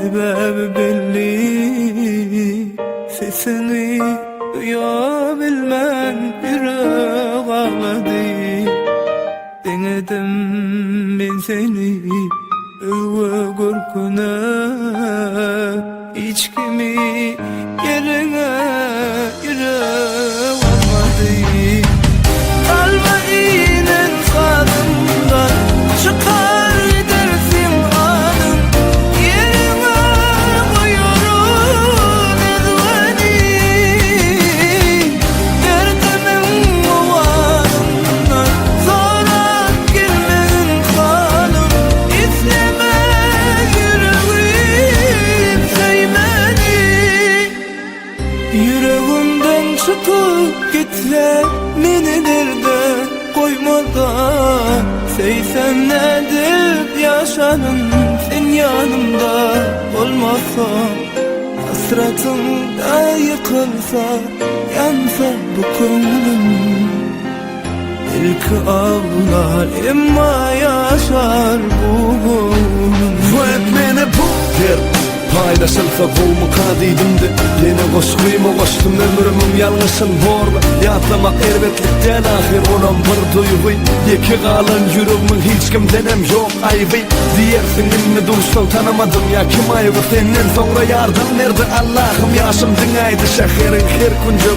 Sebebi belli, sesini duyabilmen yürek ağladı. Denedim ben seni öve korkuna, hiç kimi yerine yürek almadı. Kalma inen kanımdan çıkar dersin anım, yerine koyuyorum ezveni. Derdimin muvarından sonra gelmenin kanım, İsleme yüreğim sevmeni. Yüreğimden çıkıp gitse beni nerede koymada, sevsem nedir yaşadın sen yanımda olmasa. Hasretin da yıkılsa, yansa bu koynum, belki ağlar ama yaşar bu gönlüm. Fred meni bu der paylaşılsa kolmu kadidimdi. Yine koşkuyma koştum ömrümün yalnızın borla. Yatlamak elbetlikten ahir olan bir duygu. Yeki kalan yüreğimin hiç kimdenem yok ayıbı. Diyersin inni dursan tanımadım ya kim ayıbı. Senden sonra yardım nerede Allah'ım, yaşım dinaydı şeherin her kunca.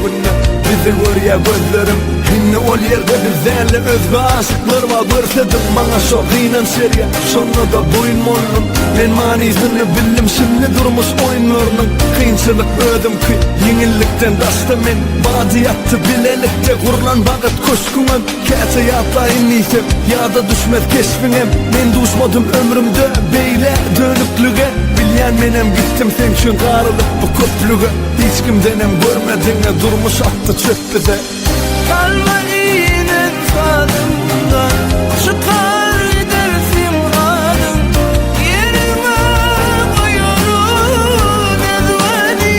Bizi gör ya gözlerim, inni ol yerde bizlerle özgü aşıklar var. Görsedim bana çok inen seriye, sonra da boyun monlum. Ben manizini bildim şimdi durmuş oyunlarının. Kıyınçılık ödüm ki yenillikten dasta men. Badiyattı bilelikte kurulan vakit koşkunun. Kete yatlayın niysem ya da düşmez keşfinem. Men düşmadım ömrümde beyle dönüklüge. Bilyen menem gittim sen şun karılıp bu köplüge. Hiç kimdenem görmediğine durmuş attı çöktü de. Kalma inen kanımdan çıkar dersin anım, yerine koyuyorum ezveni.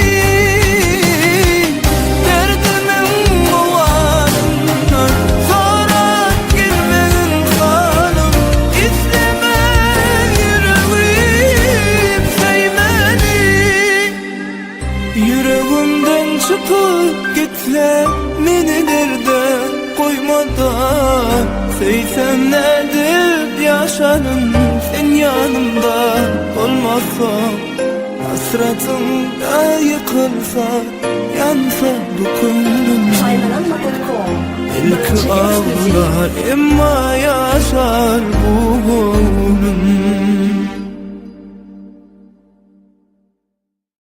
Derdimin muvarından sonra gelmenin kanım, İsleme yüreğim sevmeni. Yüreğimden çıkıp gitse beni nerede koymada, sevsem nedir yaşadın sen yanımda olmasa. Hasretin da yıkılsa, yansa bu koynum, belki ağlar ama yaşar bu gönlüm.